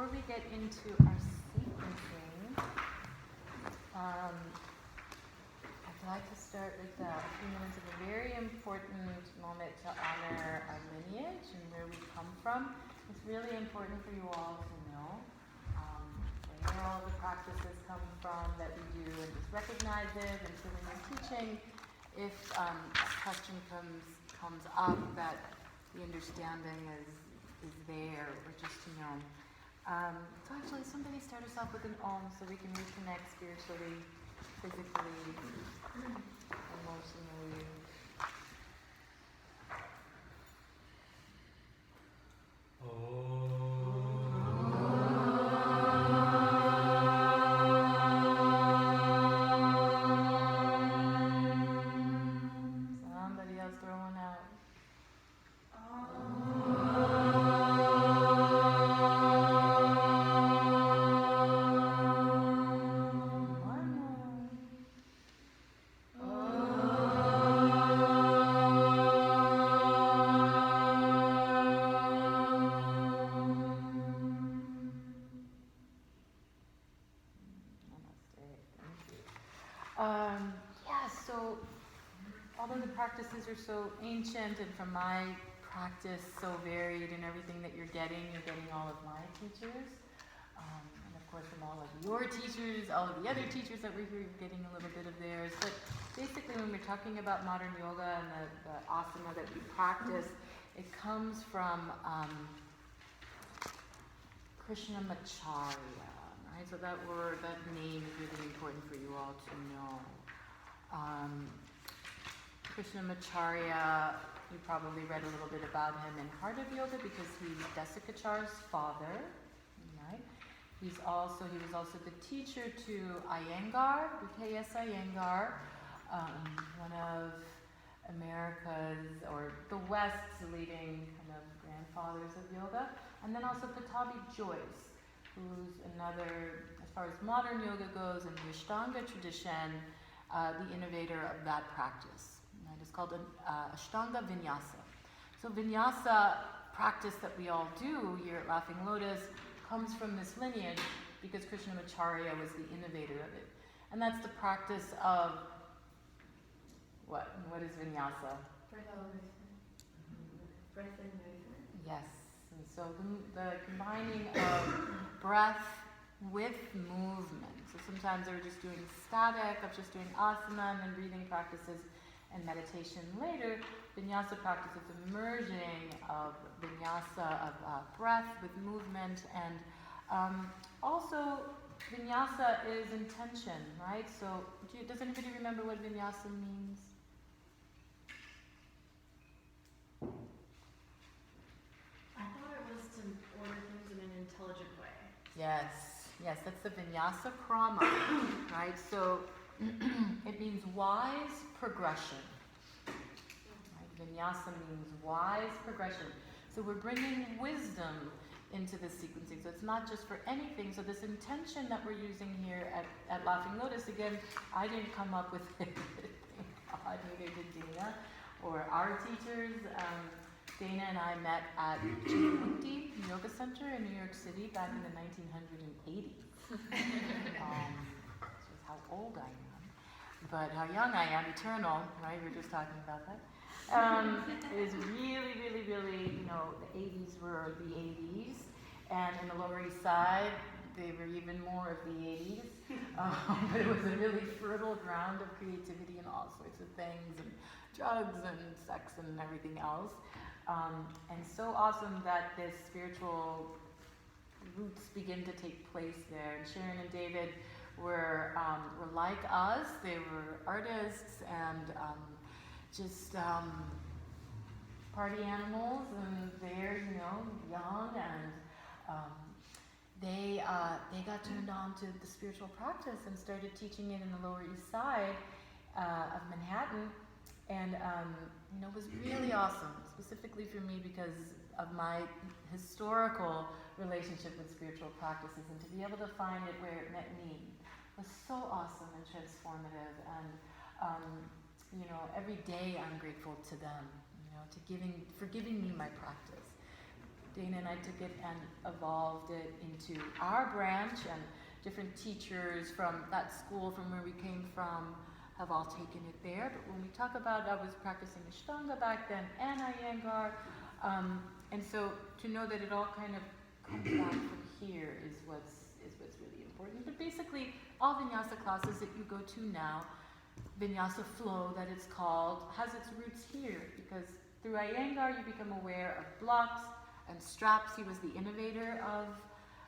before we get into our sequencing, I'd like to start with a few minutes of a very important moment to honor our lineage and where we come from. It's really important for you all to know where all the practices come from that we do, and just recognize it. And so when you're teaching, if a question comes up, that the understanding is there, or just to know. So actually, somebody start us off with an Om so we can reconnect spiritually, physically, emotionally. Somebody else throw one out. So although the practices are so ancient, and from my practice so varied, and everything that you're getting all of my teachers, and of course from all of your teachers, all of the other teachers that we're here, you're getting a little bit of theirs. But basically when we're talking about modern yoga and the asana that we practice, it comes from Krishnamacharya, right? So that name is really important for you all to know. Krishnamacharya, you probably read a little bit about him in Heart of Yoga because he's Desikachar's father, right? He was also the teacher to Iyengar, B.K.S. Iyengar, one of America's, or the West's leading kind of grandfathers of yoga. And then also Pattabhi Jois, who's another, as far as modern yoga goes, in the Ashtanga tradition, the innovator of that practice. Right? It's called Ashtanga Vinyasa. So Vinyasa practice that we all do here at Laughing Lotus comes from this lineage because Krishnamacharya was the innovator of it. And that's the practice of what? And what is Vinyasa? Breath and movement. Yes. And so the combining of breath with movement. So sometimes they're just doing static, of just doing asana and then breathing practices and meditation later. Vinyasa practice is a merging of vinyasa, of breath with movement, and also vinyasa is intention, right? So does anybody remember what vinyasa means? I thought it was to order things in an intelligent way. Yes, that's the Vinyasa Krama, right? So it means wise progression. Right? Vinyasa means wise progression. So we're bringing wisdom into the sequencing. So it's not just for anything. So this intention that we're using here at Laughing Lotus, again, I didn't come up with it. Thank God, neither did Dana or our teachers. Dana and I met at Chimukti Yoga Center in New York City back in the 1980s. This is how old I am. But how young I am, eternal, right? We were just talking about that. It was really, really, really, the 80s were the 80s. And in the Lower East Side, they were even more of the 80s. But it was a really fertile ground of creativity and all sorts of things, and drugs and sex and everything else. And so awesome that this spiritual roots begin to take place there. And Sharon and David were like us. They were artists and just party animals, and they're young, and they got turned on to the spiritual practice and started teaching it in the Lower East Side of Manhattan. And it was really awesome, specifically for me because of my historical relationship with spiritual practices, and to be able to find it where it met me was so awesome and transformative. And every day I'm grateful to them, for giving me my practice. Dana and I took it and evolved it into our branch, and different teachers from that school, from where we came from, have all taken it there. But when we talk about, I was practicing Ashtanga back then and Iyengar, and so to know that it all kind of comes back from here is what's really important. But basically, all vinyasa classes that you go to now, vinyasa flow that it's called, has its roots here, because through Iyengar you become aware of blocks and straps. He was the innovator of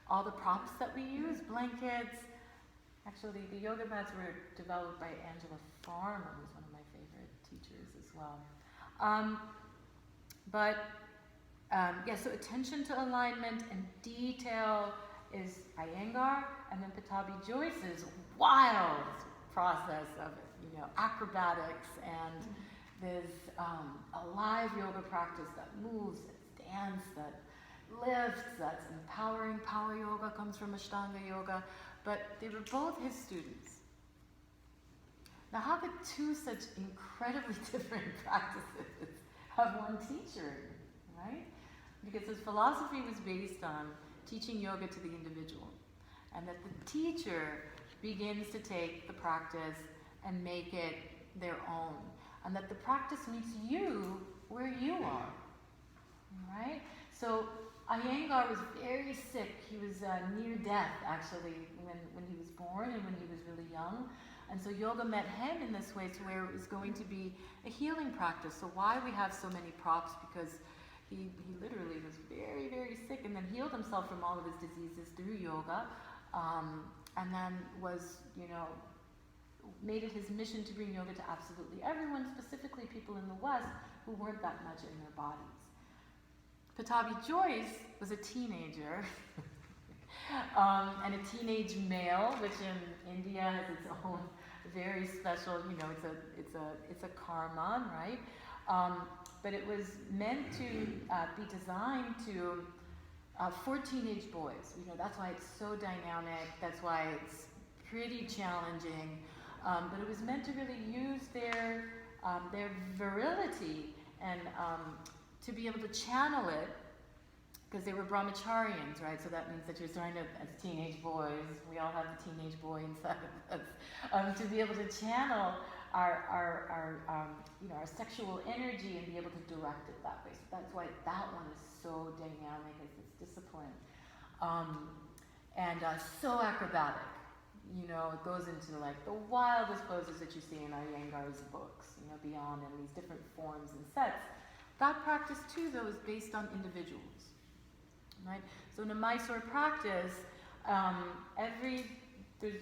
all the props that we use, blankets. Actually, the yoga mats were developed by Angela Farmer, who's one of my favorite teachers as well. Yeah, so attention to alignment and detail is Iyengar, and then Pattabhi Jois's wild process of, acrobatics and this alive yoga practice that moves, that's dance, that lifts, that's empowering. Power yoga comes from Ashtanga yoga, but they were both his students. Now, how could two such incredibly different practices have one teacher, right? Because his philosophy was based on teaching yoga to the individual, and that the teacher begins to take the practice and make it their own, and that the practice meets you where you are, right? So Iyengar was very sick. He was near death, actually, when he was born and when he was really young. And so yoga met him in this way, to where it was going to be a healing practice. So why we have so many props? Because he literally was very, very sick, and then healed himself from all of his diseases through yoga, and then was, made it his mission to bring yoga to absolutely everyone, specifically people in the West who weren't that much in their bodies. Pattabhi Jois was a teenager, and a teenage male, which in India has its own very special, it's a karma, right? But it was meant to be designed for teenage boys. That's why it's so dynamic. That's why it's pretty challenging. But it was meant to really use their virility and to be able to channel it, because they were brahmacharians, right? So that means that you're starting to, as teenage boys, we all have the teenage boy inside of us, to be able to channel our sexual energy and be able to direct it that way. So that's why that one is so dynamic as its discipline, and so acrobatic. It goes into like the wildest poses that you see in Iyengar's books, beyond, in these different forms and sets. That practice too, though, is based on individuals, right? So in a Mysore practice, there's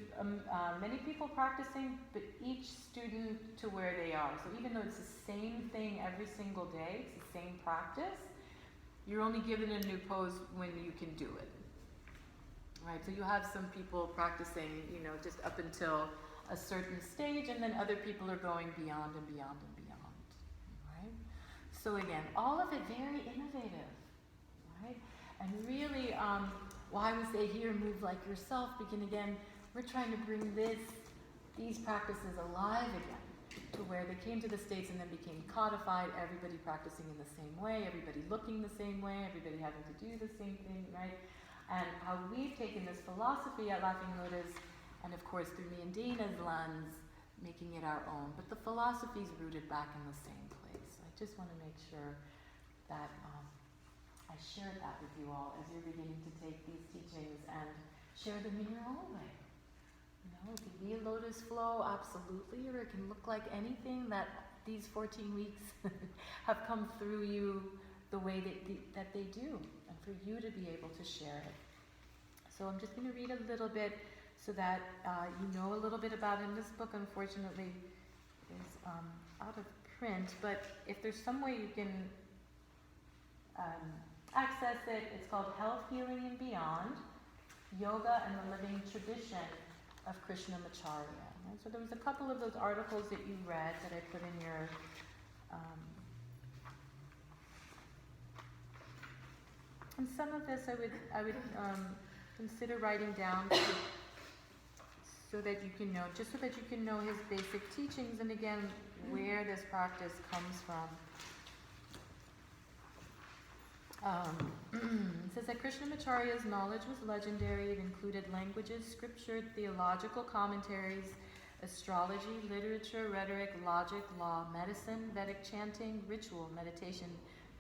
many people practicing, but each student to where they are. So even though it's the same thing every single day, it's the same practice, you're only given a new pose when you can do it, right? So you have some people practicing, just up until a certain stage, and then other people are going beyond and beyond and beyond, right? So again, all of it very innovative, right? And really, why we say here, move like yourself, begin again, we're trying to bring these practices alive again, to where they came to the States and then became codified, everybody practicing in the same way, everybody looking the same way, everybody having to do the same thing, right? And how we've taken this philosophy at Laughing Lotus, and of course through me and Dana's lens, making it our own. But the philosophy is rooted back in the same place. I just want to make sure that I share that with you all as you're beginning to take these teachings and share them in your own way. It could be a lotus flow, absolutely, or it can look like anything that these 14 weeks have come through you the way that they do, and for you to be able to share it. So I'm just going to read a little bit so that you know a little bit about it. In this book, unfortunately, is out of print, but if there's some way you can access it, it's called Health, Healing, and Beyond, Yoga and the Living Tradition of Krishnamacharya. Right? So there was a couple of those articles that you read that I put in your and some of this I would consider writing down so that you can know, just so that you can know his basic teachings, and again, where this practice comes from. It says that Krishnamacharya's knowledge was legendary. It included languages, scripture, theological commentaries, astrology, literature, rhetoric, logic, law, medicine, Vedic chanting, ritual, meditation,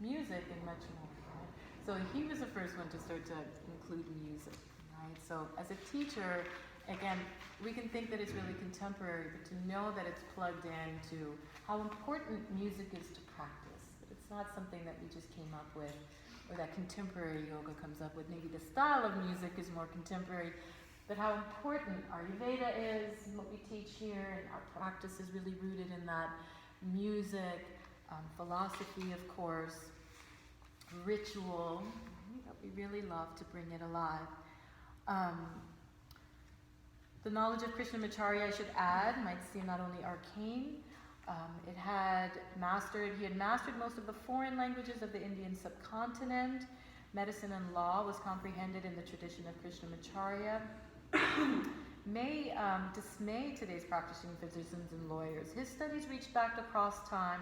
music, and much more. Right? So he was the first one to start to include music. Right? So as a teacher, again, we can think that it's really contemporary, but to know that it's plugged into how important music is to practice. It's not something that we just came up with, or that contemporary yoga comes up with. Maybe the style of music is more contemporary, but how important Ayurveda is, and what we teach here, and our practice is really rooted in that. Music, philosophy, of course, ritual, that we really love to bring it alive. The knowledge of Krishnamacharya, I should add, might seem not only arcane. He had mastered most of the foreign languages of the Indian subcontinent. Medicine and law was comprehended in the tradition of Krishnamacharya. May dismay today's practicing physicians and lawyers. His studies reach back across time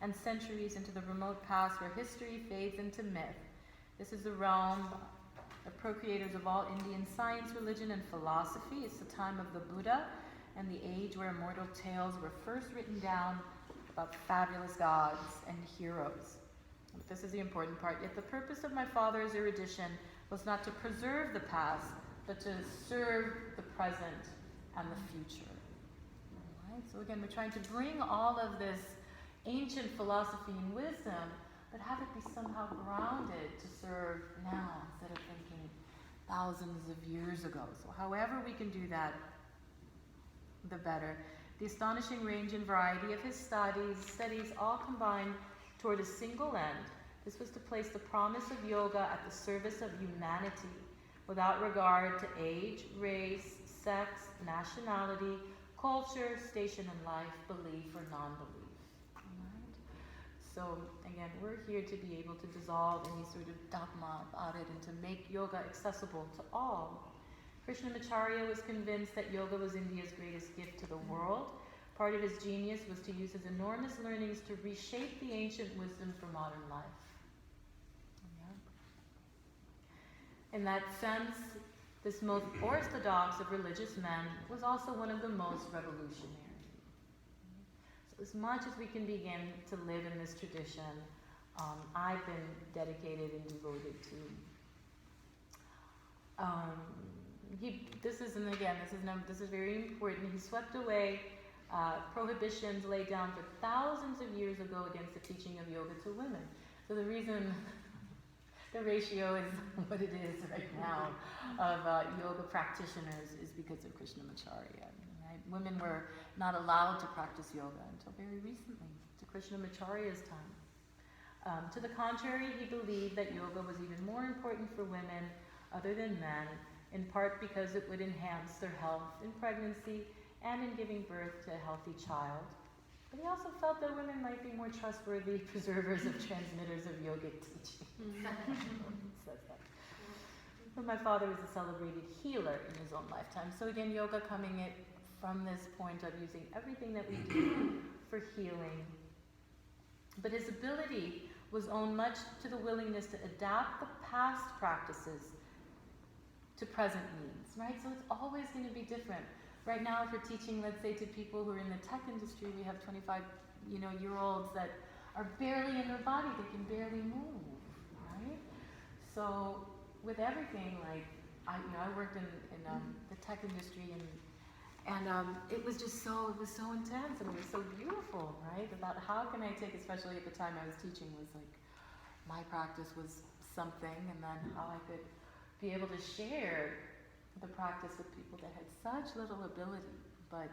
and centuries into the remote past where history fades into myth. This is the realm of procreators of all Indian science, religion, and philosophy. It's the time of the Buddha and the age where immortal tales were first written down about fabulous gods and heroes. But this is the important part. Yet the purpose of my father's erudition was not to preserve the past, but to serve the present and the future. All right? So again, we're trying to bring all of this ancient philosophy and wisdom, but have it be somehow grounded to serve now instead of thinking thousands of years ago. So however we can do that, the better. The astonishing range and variety of his studies all combined toward a single end. This was to place the promise of yoga at the service of humanity, without regard to age, race, sex, nationality, culture, station in life, belief, or non-belief. Right? So again, we're here to be able to dissolve any sort of dogma about it and to make yoga accessible to all. Krishnamacharya was convinced that yoga was India's greatest gift to the world. Part of his genius was to use his enormous learnings to reshape the ancient wisdom for modern life. Yeah. In that sense, this most orthodox of religious men was also one of the most revolutionary. So as much as we can begin to live in this tradition, I've been dedicated and devoted to. This is very important. He swept away prohibitions laid down for thousands of years ago against the teaching of yoga to women. So the reason the ratio is what it is right now of yoga practitioners is because of Krishnamacharya. Right? Women were not allowed to practice yoga until very recently, to Krishnamacharya's time. To the contrary, he believed that yoga was even more important for women other than men, in part because it would enhance their health in pregnancy and in giving birth to a healthy child. But he also felt that women might be more trustworthy preservers of transmitters of yogic teaching. Says that. But my father was a celebrated healer in his own lifetime. So again, yoga coming from this point of using everything that we do for healing. But his ability was owed much to the willingness to adapt the past practices to present needs, right? So it's always going to be different. Right now, if we're teaching, let's say, to people who are in the tech industry, we have 25-year-olds that are barely in their body, they can barely move, right? So with everything, like, I worked in the tech industry, and it was so intense, and it was so beautiful, right? About how can I take, especially at the time I was teaching, was like, my practice was something, and then how I could be able to share the practice with people that had such little ability. But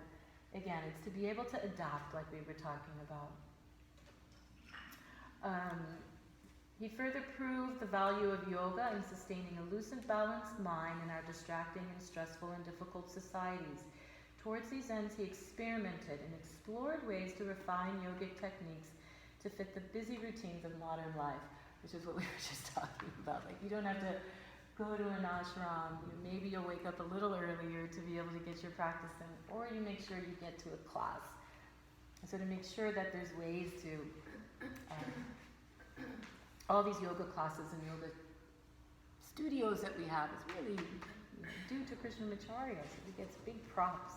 again, it's to be able to adapt, like we were talking about. He further proved the value of yoga in sustaining a lucid, balanced mind in our distracting and stressful and difficult societies. Towards these ends, he experimented and explored ways to refine yogic techniques to fit the busy routines of modern life, which is what we were just talking about. Like, you don't have to go to an ashram. Maybe you'll wake up a little earlier to be able to get your practice in, or you make sure you get to a class. So to make sure that there's ways to all these yoga classes and yoga studios that we have is really due to Krishnamacharya, so he gets big props.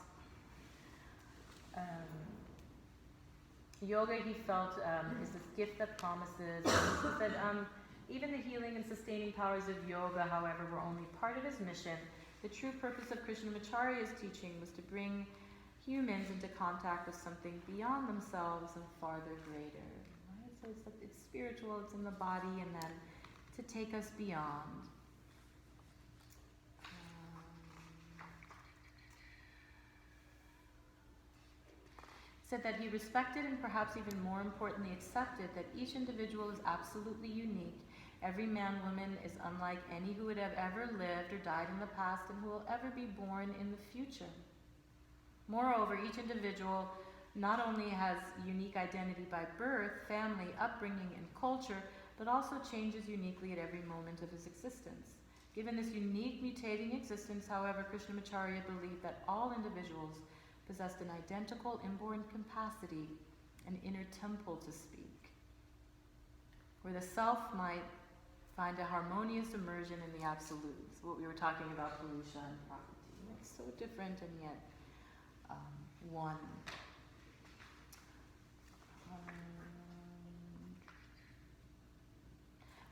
Yoga, he felt, is this gift that promises. He says that even the healing and sustaining powers of yoga, however, were only part of his mission. The true purpose of Krishnamacharya's teaching was to bring humans into contact with something beyond themselves and farther greater. Right? So it's spiritual, it's in the body, and then to take us beyond. Said that he respected and perhaps even more importantly accepted that each individual is absolutely unique. Every man, woman is unlike any who would have ever lived or died in the past and who will ever be born in the future. Moreover, each individual not only has unique identity by birth, family, upbringing, and culture, but also changes uniquely at every moment of his existence. Given this unique mutating existence, however, Krishnamacharya believed that all individuals possessed an identical inborn capacity, an inner temple to speak, where the self might find a harmonious immersion in the absolute. So what we were talking about, Purusha and Prakriti. It's so different and yet one.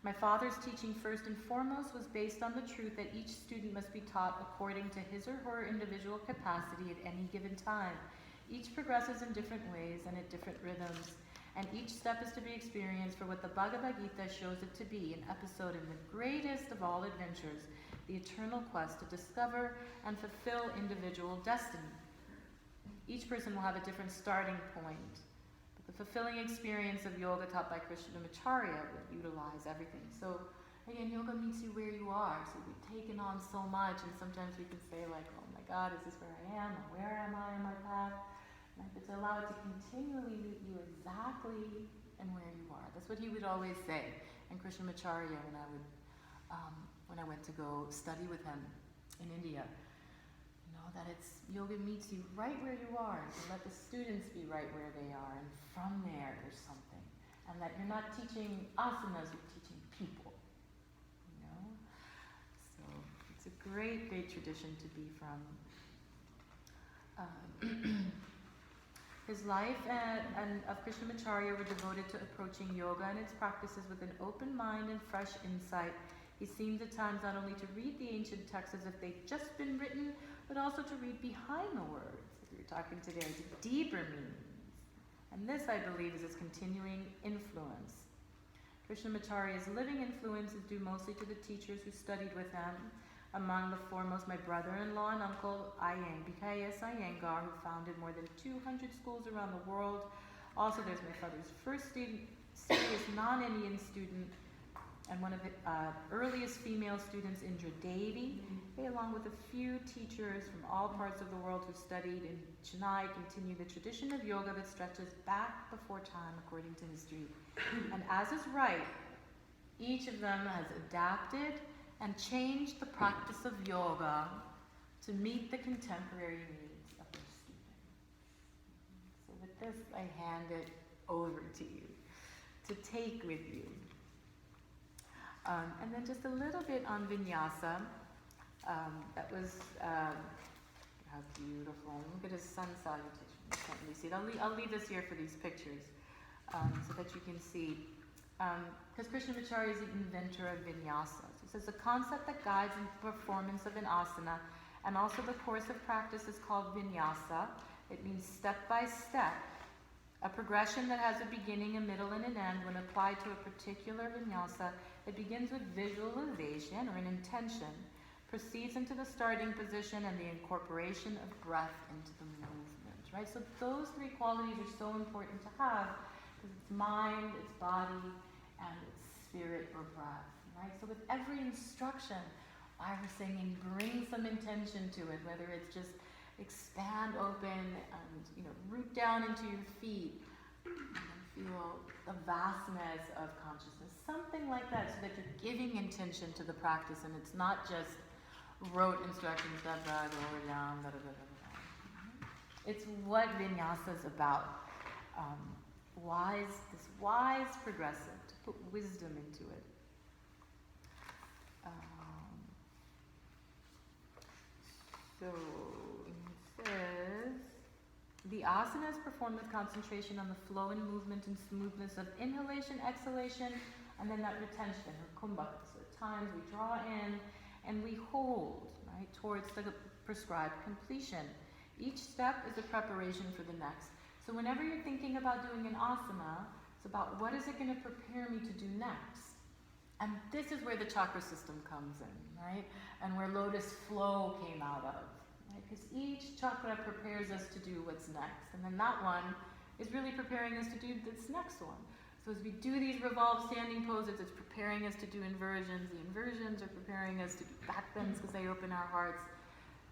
My father's teaching first and foremost was based on the truth that each student must be taught according to his or her individual capacity at any given time. Each progresses in different ways and at different rhythms, and each step is to be experienced for what the Bhagavad Gita shows it to be, an episode in the greatest of all adventures, the eternal quest to discover and fulfill individual destiny. Each person will have a different starting point. The fulfilling experience of yoga taught by Krishnamacharya would utilize everything. So again, yoga meets you where you are. So we've taken on so much, and sometimes we can say like, oh my God, is this where I am? Or where am I in my path? And but to allow it to continually meet you exactly and where you are. That's what he would always say. And Krishnamacharya, when I went to go study with him in India, that it's yoga meets you right where you are, and to let the students be right where they are, and from there's something, and that you're not teaching asanas, you're teaching people, So it's a great, great tradition to be from. His life and of Krishnamacharya were devoted to approaching yoga and its practices with an open mind and fresh insight. He seemed at times not only to read the ancient texts as if they'd just been written, but also to read behind the words, as we were talking today, to deeper meanings. And this, I believe, is his continuing influence. Krishnamacharya's living influence is due mostly to the teachers who studied with him. Among the foremost, my brother-in-law and uncle, BKS Iyengar, who founded more than 200 schools around the world. Also, there's my father's first serious non-Indian student, and one of the earliest female students, Indra Devi, along with a few teachers from all parts of the world who studied in Chennai, continue the tradition of yoga that stretches back before time according to history. And as is right, each of them has adapted and changed the practice of yoga to meet the contemporary needs of their students. So with this, I hand it over to you to take with you. And then just a little bit on vinyasa. That was, how beautiful. Look at his sun salutation. You can't really see it. I'll leave this here for these pictures so that you can see. Because Krishnamacharya is the inventor of vinyasa. So it says the concept that guides the performance of an asana and also the course of practice is called vinyasa. It means step by step. A progression that has a beginning, a middle, and an end. When applied to a particular vinyasa, it begins with visualization or an intention, proceeds into the starting position and the incorporation of breath into the movement, right? So those three qualities are so important to have because it's mind, it's body, and it's spirit or breath, right? So with every instruction, why we're singing, bring some intention to it, whether it's just expand open and root down into your feet and feel the vastness of consciousness, something like that, so that you're giving intention to the practice and it's not just rote instructions, da da, lower down, da da da da da. It's what vinyasa is about. This wise progressive put wisdom into it. So it says, the asanas performed with concentration on the flow and movement and smoothness of inhalation, exhalation, and then that retention, or kumbhaka. So at times we draw in and we hold, right, towards the prescribed completion. Each step is a preparation for the next. So whenever you're thinking about doing an asana, it's about what is it going to prepare me to do next? And this is where the chakra system comes in, right? And where lotus flow came out of, right? Because each chakra prepares us to do what's next. And then that one is really preparing us to do this next one. So as we do these revolved standing poses, it's preparing us to do inversions. The inversions are preparing us to do back bends because they open our hearts,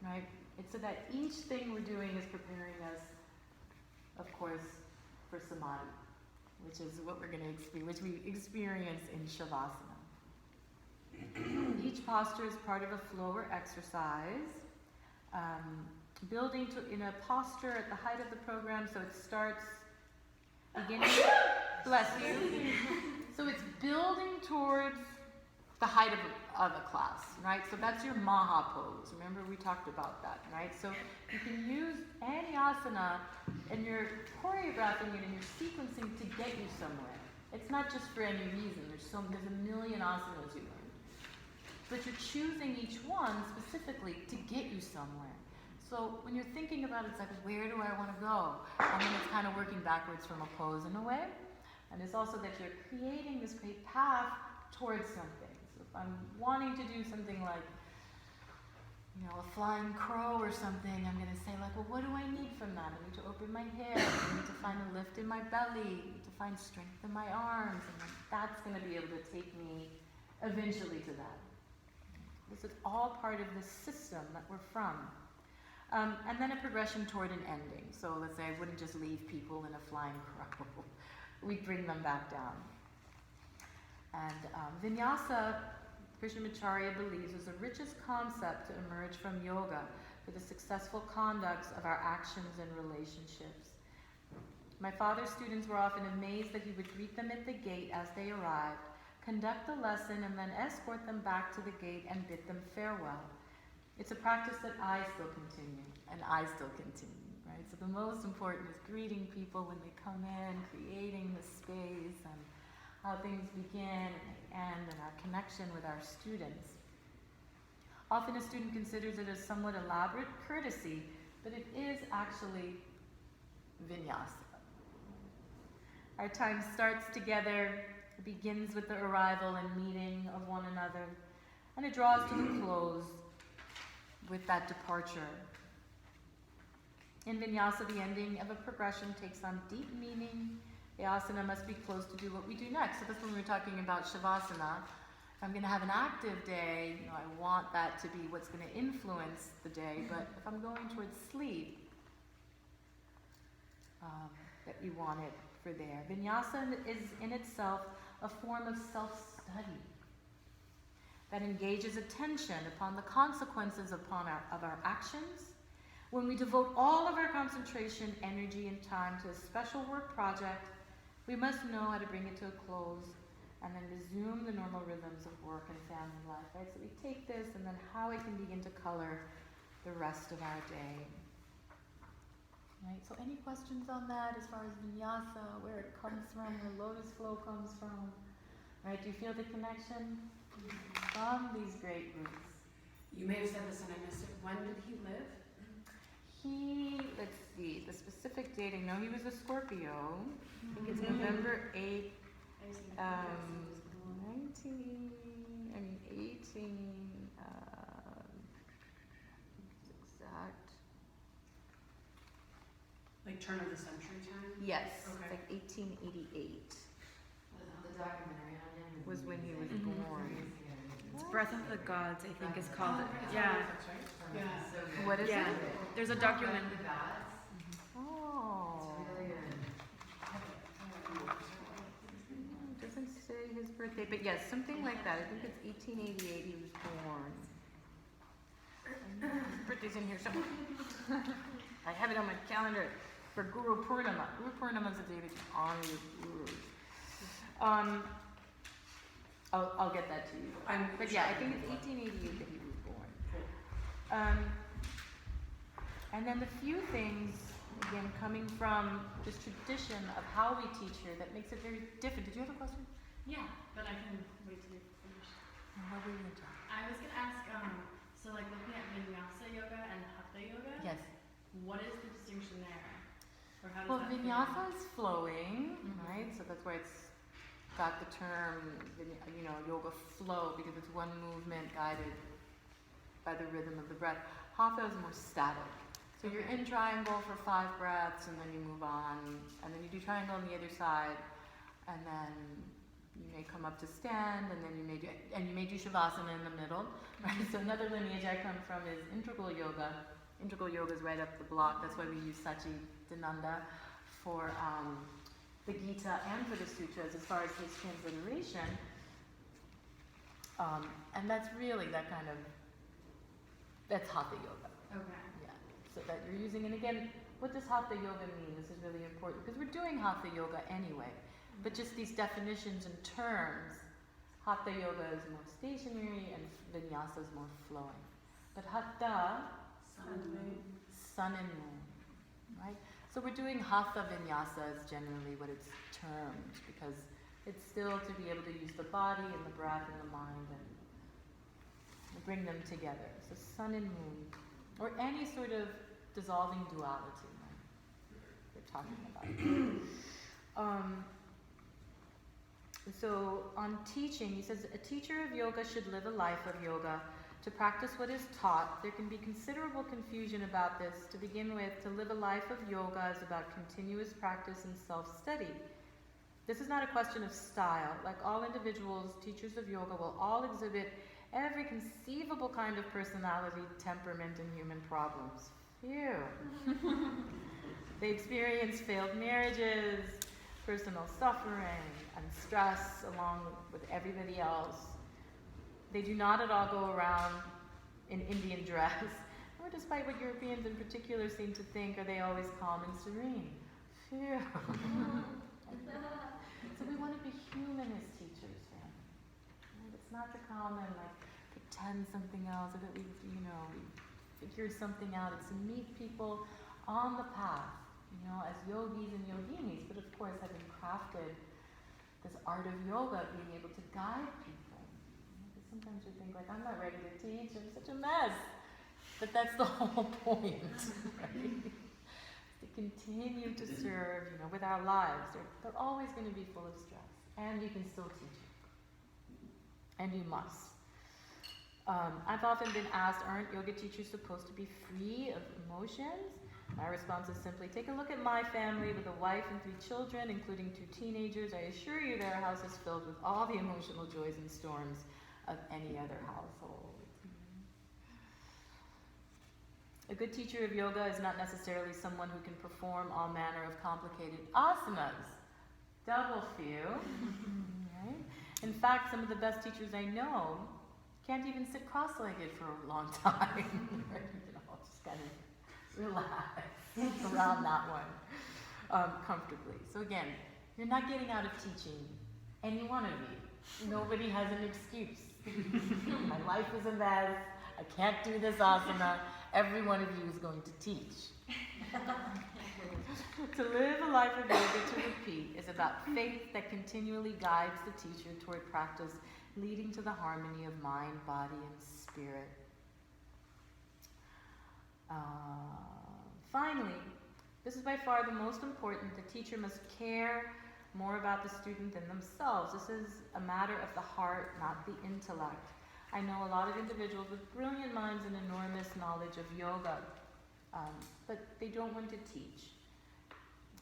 right? It's so that each thing we're doing is preparing us, of course, for samadhi, which is what we're going to experience, which we experience in Shavasana. Each posture is part of a flow or exercise. Building in a posture at the height of the program, so it starts beginning, bless you. So it's building towards the height of a class, right? So that's your Maha pose. Remember we talked about that, right? So you can use any asana and you're choreographing it and you're sequencing to get you somewhere. It's not just for any reason. There's a million asanas you learn. But you're choosing each one specifically to get you somewhere. So when you're thinking about it, it's like, where do I want to go? And then it's kind of working backwards from a pose in a way. And it's also that you're creating this great path towards something. So if I'm wanting to do something like, a flying crow or something, I'm going to say like, well, what do I need from that? I need to open my hips, I need to find a lift in my belly, I need to find strength in my arms, and then that's going to be able to take me eventually to that. This is all part of the system that we're from. And then a progression toward an ending. So let's say I wouldn't just leave people in a flying crow. We'd bring them back down. And vinyasa, Krishnamacharya believes, is the richest concept to emerge from yoga for the successful conduct of our actions and relationships. My father's students were often amazed that he would greet them at the gate as they arrived, conduct the lesson, and then escort them back to the gate and bid them farewell. It's a practice that I still continue, and I still continue, right? So the most important is greeting people when they come in, creating the space, and how things begin and they end, and our connection with our students. Often a student considers it a somewhat elaborate courtesy, but it is actually vinyasa. Our time starts together, it begins with the arrival and meeting of one another, and it draws to the close with that departure. In vinyasa, the ending of a progression takes on deep meaning. The asana must be close to do what we do next. So that's when we were talking about Shavasana. If I'm going to have an active day, I want that to be what's going to influence the day. But if I'm going towards sleep, that you want it for there. Vinyasa is in itself a form of self-study that engages attention upon the consequences of our actions. When we devote all of our concentration, energy, and time to a special work project, we must know how to bring it to a close and then resume the normal rhythms of work and family life, right? So we take this and then how it can begin to color the rest of our day. Right? So any questions on that as far as vinyasa, where it comes from, where lotus flow comes from? Right? Do you feel the connection from these great roots? You may have said this and I missed it. When did he live? Let's see, the specific date, I know he was a Scorpio. I think it's November 8th, 18, exact. Like turn of the century time? Yes, Okay. like 1888 The documentary on him was when he was born. It's Breath of the Gods, I think is called. Oh, Yeah. That's right. Yeah. What is Yeah. it? There's a document. The gods. Oh. It's really good. It doesn't say his birthday, but yes, something like that. I think it's 1888 he was born. His birthday's in here somewhere. I have it on my calendar for Guru Purnima. Guru Purnima is the day that you honor your gurus. I'll get that to you. But yeah, I think it's 1888 that he was born. And then the few things, again, coming from this tradition of how we teach here that makes it very different. Did you have a question? Yeah, but I can wait till you finish. What were you going to talk? I was gonna ask, so like looking at Vinyasa yoga and Hatha yoga, Yes. what is the distinction there? Or how does Well, that fit in? vinyasa is flowing, right? So that's why it's got the term, yoga flow, because it's one movement guided by the rhythm of the breath. Hatha is more static. So you're in triangle for 5 breaths, and then you move on, and then you do triangle on the other side, and then you may come up to stand, and then you may do shavasana in the middle, right? So another lineage I come from is integral yoga. Integral yoga is right up the block. That's why we use Satchidananda for the Gita and for the sutras as far as his transliteration. And that's really that's Hatha yoga. Okay. Yeah. So that you're using, and again, what does Hatha yoga mean? This is really important because we're doing Hatha yoga anyway. But just these definitions and terms, Hatha yoga is more stationary and Vinyasa is more flowing. But Hatha, sun and moon, right? So we're doing Hatha Vinyasa is generally what it's termed, because it's still to be able to use the body and the breath and the mind and bring them together. So sun and moon, or any sort of dissolving duality, right? We're talking about. So on teaching, he says, a teacher of yoga should live a life of yoga. To practice what is taught, there can be considerable confusion about this. To begin with, to live a life of yoga is about continuous practice and self-study. This is not a question of style. Like all individuals, teachers of yoga will all exhibit every conceivable kind of personality, temperament, and human problems. Phew. They experience failed marriages, personal suffering, and stress along with everybody else. They do not at all go around in Indian dress, or despite what Europeans in particular seem to think, are they always calm and serene. Phew. So we want to be human as teachers, family. It's not to come and pretend something else, or that we figured something out. It's to meet people on the path, as yogis and yoginis, but of course having crafted this art of yoga, being able to guide people. Because sometimes we think I'm not ready to teach, I'm such a mess. But that's the whole point, right? To continue to serve, with our lives. They're always going to be full of stress, and you can still teach it. And you must. I've often been asked, aren't yoga teachers supposed to be free of emotions? My response is simply, take a look at my family with a wife and 3 children, including 2 teenagers. I assure you their house is filled with all the emotional joys and storms of any other household. A good teacher of yoga is not necessarily someone who can perform all manner of complicated asanas. Double few. Right? In fact, some of the best teachers I know can't even sit cross-legged for a long time. Just kind of relax around that one comfortably. So again, you're not getting out of teaching any one of you. Nobody has an excuse. My life is a mess. I can't do this asana. Every one of you is going to teach. To live a life of yoga, to repeat, is about faith that continually guides the teacher toward practice, leading to the harmony of mind, body, and spirit. Finally, this is by far the most important. The teacher must care more about the student than themselves. This is a matter of the heart, not the intellect. I know a lot of individuals with brilliant minds and enormous knowledge of yoga, but they don't want to teach.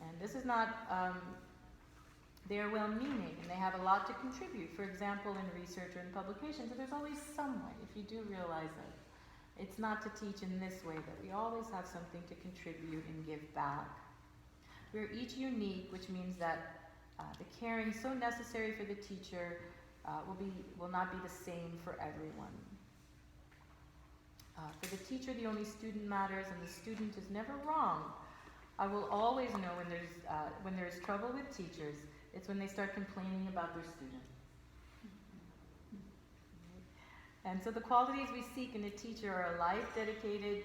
And this is not, they're well-meaning, and they have a lot to contribute, for example, in research or in publication. So there's always some way, if you do realize it. It's not to teach in this way, but we always have something to contribute and give back. We're each unique, which means that the caring so necessary for the teacher will not be the same for everyone. For the teacher, the only student matters, and the student is never wrong. I will always know when there's trouble with teachers, it's when they start complaining about their student. And so the qualities we seek in a teacher are a life dedicated,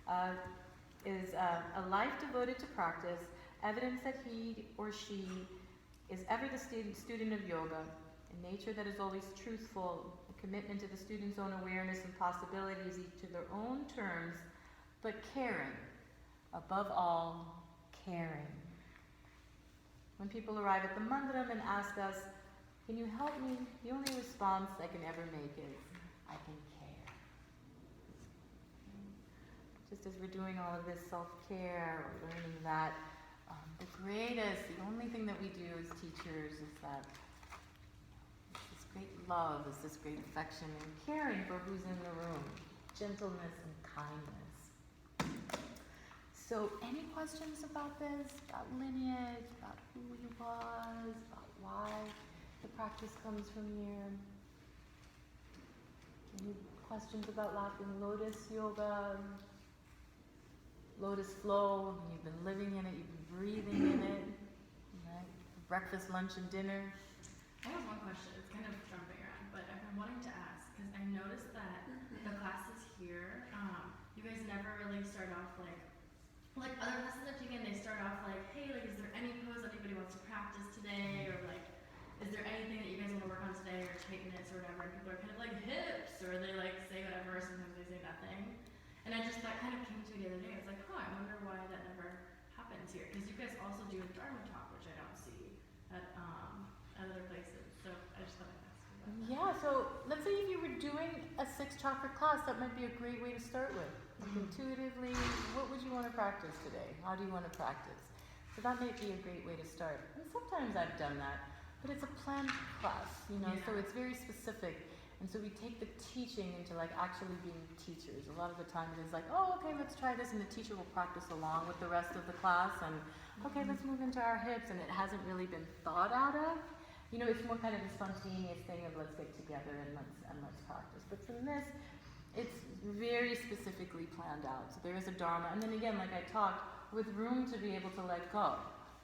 a life devoted to practice, evidence that he or she is ever the student of yoga, a nature that is always truthful, a commitment to the student's own awareness and possibilities, each to their own terms, but caring. Above all, caring. When people arrive at the mandiram and ask us, "Can you help me?" the only response I can ever make is, "I can care." Just as we're doing all of this self-care or learning that, the only thing that we do as teachers is that this great love, is this great affection and caring for who's in the room, gentleness and kindness. So any questions about this, about lineage, about who he was, about why the practice comes from here? Any questions about Laughing Lotus Yoga? Lotus Flow, you've been living in it, you've been breathing in it, right? Breakfast, lunch, and dinner. I have one question. It's kind of jumping around, but I've been wanting to ask because I noticed that the classes here, you guys never really start off like other classes I've taken. They start off like, "Hey, like, is there any pose that anybody wants to practice today?" Or like, "Is there anything that you guys want to work on today?" Or tightness or whatever. And people are kind of like hips, or they like say whatever. Or sometimes they say nothing. And that kind of came to me the other day. I was like, I wonder why that never happens here. Because you guys also do a Dharma talk, which I don't see at other places. So I just thought I'd ask you about that. Yeah, so let's say if you were doing a 6 chakra class, that might be a great way to start with. Like intuitively, what would you want to practice today? How do you want to practice? So that might be a great way to start. And sometimes I've done that, but it's a planned class, so it's very specific. And so we take the teaching into like actually being teachers. A lot of the time it is like, okay, let's try this, and the teacher will practice along with the rest of the class, and okay, let's move into our hips, and it hasn't really been thought out of. It's more kind of a spontaneous thing of let's get together and let's practice. But from this, it's very specifically planned out. So there is a dharma, and then again, like I talked, with room to be able to let go.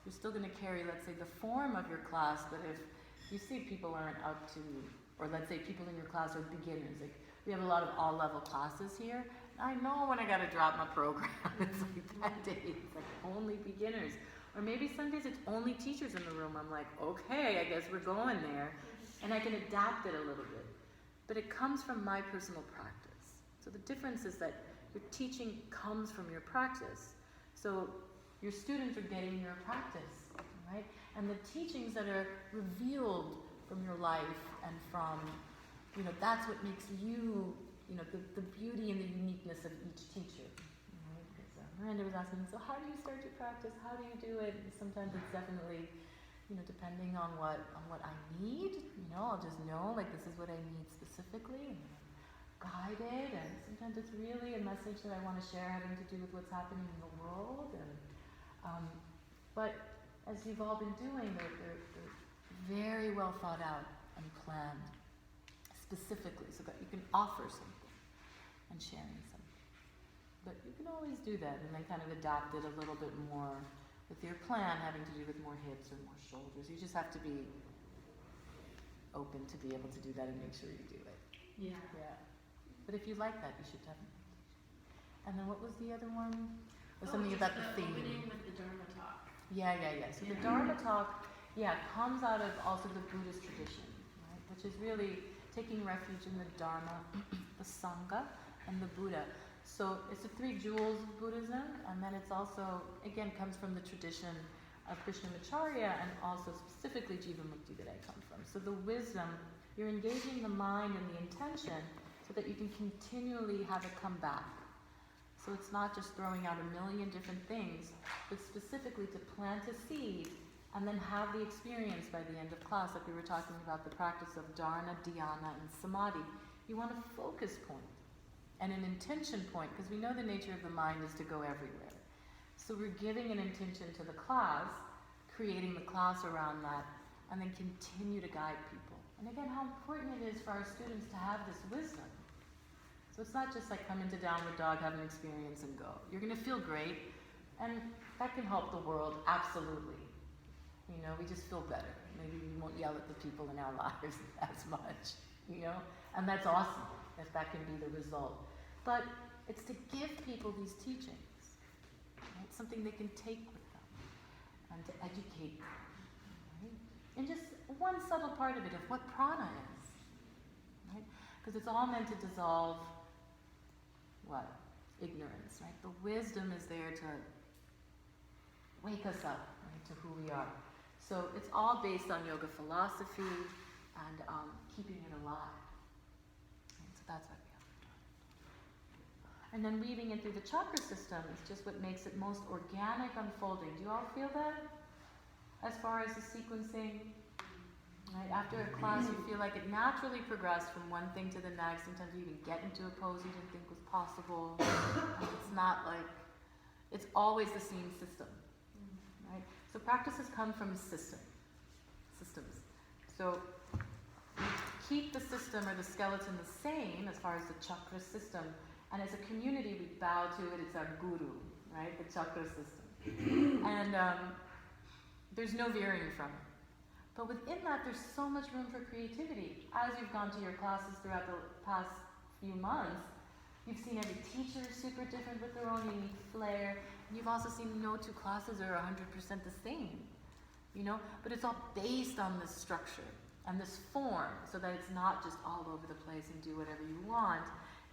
You're still going to carry, let's say, the form of your class, but if you see people aren't up to, or let's say people in your class are beginners, like we have a lot of all-level classes here. I know when I got to drop my program, it's like that day, it's like only beginners. Or maybe Sundays it's only teachers in the room. I'm like, okay, I guess we're going there. And I can adapt it a little bit. But it comes from my personal practice. So the difference is that your teaching comes from your practice. So your students are getting your practice, right? And the teachings that are revealed from your life and from, that's what makes you, the beauty and the uniqueness of each teacher. Right? Because Miranda was asking, so how do you start your practice? How do you do it? And sometimes it's definitely, depending on what I need. I'll just know, like, this is what I need specifically, and guided. And sometimes it's really a message that I want to share having to do with what's happening in the world. And but as you've all been doing, they're very well thought out and planned specifically so that you can offer something and sharing something. But you can always do that and then kind of adapt it a little bit more with your plan having to do with more hips or more shoulders. You just have to be open to be able to do that and make sure you do it. Yeah. But if you like that, you should definitely. And then what was the other one? Or something about the theme. Opening with the Dharma talk. Yeah. So the Dharma talk, comes out of also the Buddhist tradition, right? Which is really taking refuge in the Dharma, the Sangha, and the Buddha. So it's the 3 jewels of Buddhism, and then it's also, again, comes from the tradition of Krishnamacharya and also specifically Jivamukti that I come from. So the wisdom, you're engaging the mind and the intention so that you can continually have it come back. So it's not just throwing out a million different things, but specifically to plant a seed and then have the experience by the end of class, like we were talking about the practice of dharana, dhyana, and samadhi. You want a focus point and an intention point, because we know the nature of the mind is to go everywhere. So we're giving an intention to the class, creating the class around that, and then continue to guide people. And again, how important it is for our students to have this wisdom. So it's not just like come into Downward Dog, have an experience, and go. You're going to feel great, and that can help the world, absolutely. We just feel better. Maybe we won't yell at the people in our lives as much. you know, and that's awesome if that can be the result. But it's to give people these teachings, right? Something they can take with them and to educate them, right? And just one subtle part of it of what prana is, right? Because it's all meant to dissolve what? Ignorance, right? The wisdom is there to wake us up, right, to who we are. So it's all based on yoga philosophy and keeping it alive. And so that's what we have to do. And then weaving it through the chakra system is just what makes it most organic unfolding. Do you all feel that? As far as the sequencing, right? After a class, you feel like it naturally progressed from one thing to the next. Sometimes you even get into a pose you didn't think was possible. And it's not like, it's always the same system, right? So practices come from systems. So we keep the system or the skeleton the same as far as the chakra system. And as a community, we bow to it. It's our guru, right? The chakra system. And there's no veering from it. But within that, there's so much room for creativity. As you've gone to your classes throughout the past few months, you've seen every teacher super different with their own unique flair. And you've also seen no two classes are 100% the same, you know? But it's all based on this structure and this form so that it's not just all over the place and do whatever you want.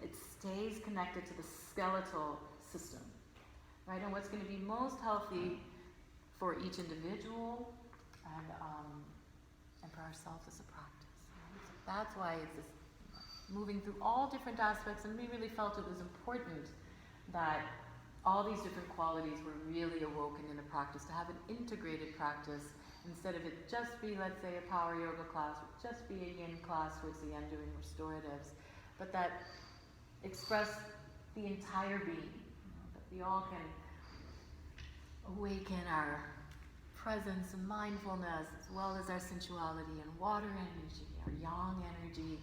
It stays connected to the skeletal system, right? And what's going to be most healthy for each individual and for ourselves as a practice. Right? So that's why it's this moving through all different aspects, and we really felt it was important that all these different qualities were really awoken in a practice, to have an integrated practice instead of it just be, let's say, a power yoga class, or just be a yin class towards the end doing restoratives, but that express the entire being, you know, that we all can awaken our presence and mindfulness, as well as our sensuality and water energy, our yang energy,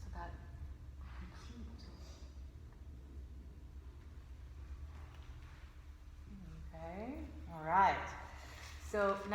so that complete. Okay, all right. So